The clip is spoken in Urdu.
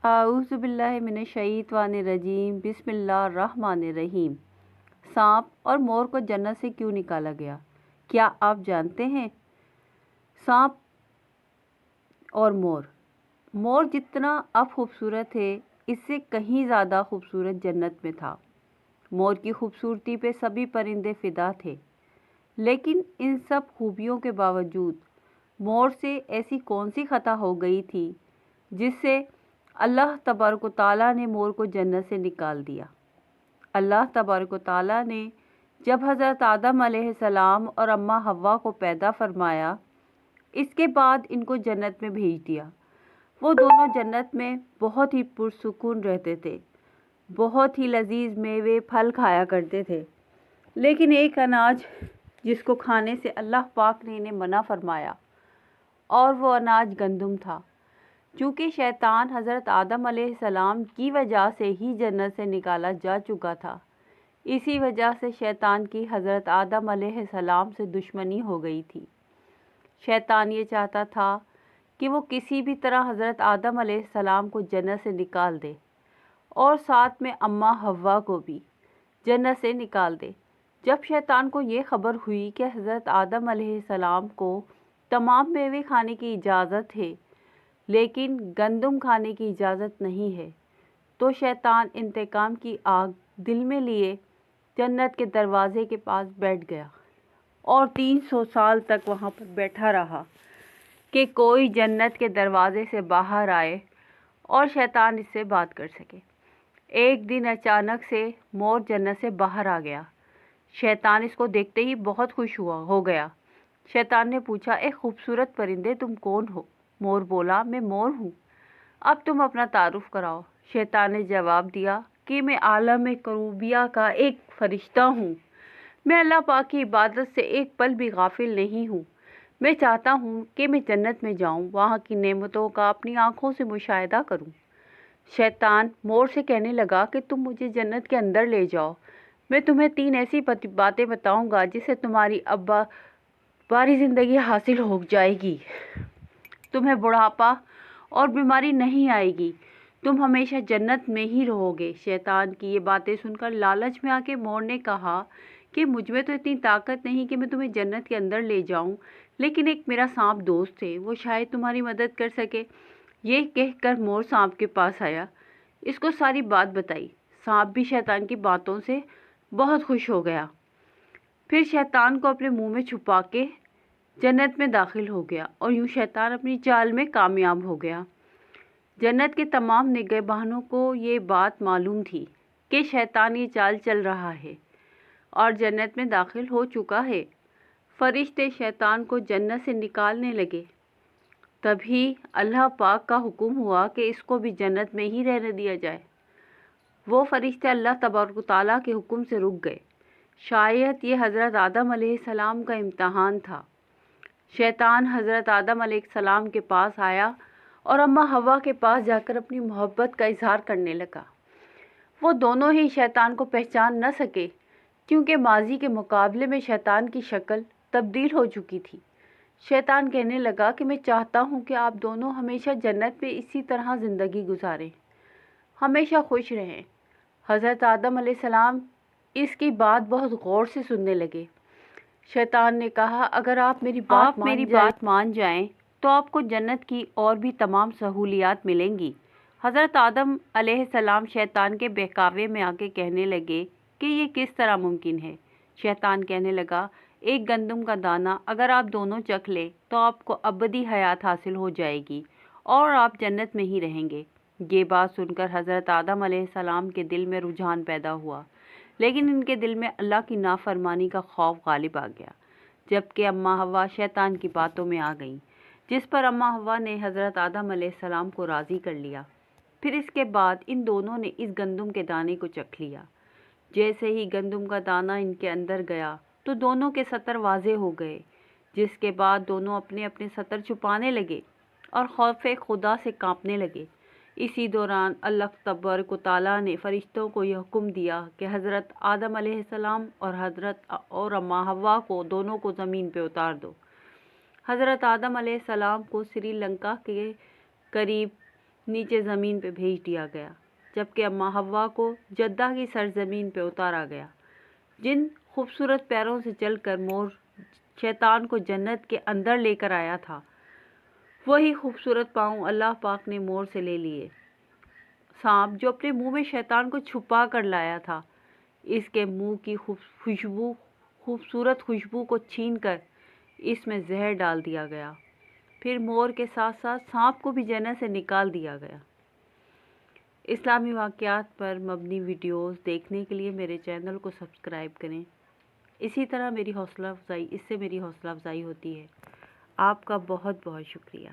اعوذ باللہ من الشیطان الرجیم بسم اللہ الرحمن الرحیم۔ سانپ اور مور کو جنت سے کیوں نکالا گیا؟ کیا آپ جانتے ہیں؟ سانپ اور مور جتنا اب خوبصورت ہے اس سے کہیں زیادہ خوبصورت جنت میں تھا۔ مور کی خوبصورتی پہ سبھی پرندے فدا تھے، لیکن ان سب خوبیوں کے باوجود مور سے ایسی کون سی خطا ہو گئی تھی جس سے اللہ تبارک و تعالیٰ نے مور کو جنت سے نکال دیا۔ اللہ تبارک و تعالیٰ نے جب حضرت آدم علیہ السلام اور اماں حوا کو پیدا فرمایا، اس کے بعد ان کو جنت میں بھیج دیا۔ وہ دونوں جنت میں بہت ہی پرسکون رہتے تھے، بہت ہی لذیذ میوے پھل کھایا کرتے تھے، لیکن ایک اناج جس کو کھانے سے اللہ پاک نے انہیں منع فرمایا، اور وہ اناج گندم تھا۔ چونکہ شیطان حضرت آدم علیہ السلام کی وجہ سے ہی جنت سے نکالا جا چکا تھا، اسی وجہ سے شیطان کی حضرت آدم علیہ السلام سے دشمنی ہو گئی تھی۔ شیطان یہ چاہتا تھا کہ وہ کسی بھی طرح حضرت آدم علیہ السلام کو جنت سے نکال دے، اور ساتھ میں اماں حوا کو بھی جنت سے نکال دے۔ جب شیطان کو یہ خبر ہوئی کہ حضرت آدم علیہ السلام کو تمام میوے کھانے کی اجازت ہے لیکن گندم کھانے کی اجازت نہیں ہے، تو شیطان انتقام کی آگ دل میں لیے جنت کے دروازے کے پاس بیٹھ گیا اور 300 سال تک وہاں پر بیٹھا رہا کہ کوئی جنت کے دروازے سے باہر آئے اور شیطان اس سے بات کر سکے۔ ایک دن اچانک سے مور جنت سے باہر آ گیا۔ شیطان اس کو دیکھتے ہی بہت خوش ہو گیا۔ شیطان نے پوچھا، اے خوبصورت پرندے، تم کون ہو؟ مور بولا، میں مور ہوں، اب تم اپنا تعارف کراؤ۔ شیطان نے جواب دیا کہ میں عالم کروبیہ کا ایک فرشتہ ہوں، میں اللہ پاک کی عبادت سے ایک پل بھی غافل نہیں ہوں۔ میں چاہتا ہوں کہ میں جنت میں جاؤں، وہاں کی نعمتوں کا اپنی آنکھوں سے مشاہدہ کروں۔ شیطان مور سے کہنے لگا کہ تم مجھے جنت کے اندر لے جاؤ، میں تمہیں 3 ایسی باتیں بتاؤں گا جس سے تمہاری باری زندگی حاصل ہو جائے گی، تمہیں بڑھاپا اور بیماری نہیں آئے گی، تم ہمیشہ جنت میں ہی رہو گے۔ شیطان کی یہ باتیں سن کر لالچ میں آ کے مور نے کہا کہ مجھ میں تو اتنی طاقت نہیں کہ میں تمہیں جنت کے اندر لے جاؤں، لیکن ایک میرا سانپ دوست ہے، وہ شاید تمہاری مدد کر سکے۔ یہ کہہ کر مور سانپ کے پاس آیا، اس کو ساری بات بتائی۔ سانپ بھی شیطان کی باتوں سے بہت خوش ہو گیا، پھر شیطان کو اپنے منہ میں چھپا کے جنت میں داخل ہو گیا، اور یوں شیطان اپنی چال میں کامیاب ہو گیا۔ جنت کے تمام نگہبانوں کو یہ بات معلوم تھی کہ شیطان یہ چال چل رہا ہے اور جنت میں داخل ہو چکا ہے۔ فرشتے شیطان کو جنت سے نکالنے لگے، تبھی اللہ پاک کا حکم ہوا کہ اس کو بھی جنت میں ہی رہنے دیا جائے۔ وہ فرشتے اللہ تبارک و تعالیٰ کے حکم سے رک گئے۔ شاید یہ حضرت آدم علیہ السلام کا امتحان تھا۔ شیطان حضرت آدم علیہ السلام کے پاس آیا اور اماں حوا کے پاس جا کر اپنی محبت کا اظہار کرنے لگا۔ وہ دونوں ہی شیطان کو پہچان نہ سکے، کیونکہ ماضی کے مقابلے میں شیطان کی شکل تبدیل ہو چکی تھی۔ شیطان کہنے لگا کہ میں چاہتا ہوں کہ آپ دونوں ہمیشہ جنت میں اسی طرح زندگی گزاریں، ہمیشہ خوش رہیں۔ حضرت آدم علیہ السلام اس کی بات بہت غور سے سننے لگے۔ شیطان نے کہا، اگر آپ میری بات مان جائیں تو آپ کو جنت کی اور بھی تمام سہولیات ملیں گی۔ حضرت آدم علیہ السلام شیطان کے بہکاوے میں آ کے کہنے لگے کہ یہ کس طرح ممکن ہے؟ شیطان کہنے لگا، ایک گندم کا دانہ اگر آپ دونوں چکھ لیں تو آپ کو ابدی حیات حاصل ہو جائے گی اور آپ جنت میں ہی رہیں گے۔ یہ بات سن کر حضرت آدم علیہ السلام کے دل میں رجحان پیدا ہوا، لیکن ان کے دل میں اللہ کی نافرمانی کا خوف غالب آ گیا، جبکہ اماں حوا شیطان کی باتوں میں آ گئیں، جس پر اماں حوا نے حضرت آدم علیہ السلام کو راضی کر لیا۔ پھر اس کے بعد ان دونوں نے اس گندم کے دانے کو چکھ لیا۔ جیسے ہی گندم کا دانہ ان کے اندر گیا تو دونوں کے سطر واضح ہو گئے، جس کے بعد دونوں اپنے اپنے سطر چھپانے لگے اور خوف خدا سے کانپنے لگے۔ اسی دوران اللہ تبارک و تعالیٰ نے فرشتوں کو یہ حکم دیا کہ حضرت آدم علیہ السلام اور اماں حوا کو دونوں کو زمین پہ اتار دو۔ حضرت آدم علیہ السلام کو سری لنکا کے قریب نیچے زمین پہ بھیج دیا گیا، جبکہ اماں حوا کو جدہ کی سرزمین پہ اتارا گیا۔ جن خوبصورت پیروں سے چل کر مور شیطان کو جنت کے اندر لے کر آیا تھا، وہی خوبصورت پاؤں اللہ پاک نے مور سے لے لیے۔ سانپ جو اپنے منہ میں شیطان کو چھپا کر لایا تھا، اس کے منہ کی خوبصورت خوشبو کو چھین کر اس میں زہر ڈال دیا گیا۔ پھر مور کے ساتھ ساتھ سانپ کو بھی جنت سے نکال دیا گیا۔ اسلامی واقعات پر مبنی ویڈیوز دیکھنے کے لیے میرے چینل کو سبسکرائب کریں۔ اس سے میری حوصلہ افزائی ہوتی ہے۔ آپ کا بہت بہت شکریہ۔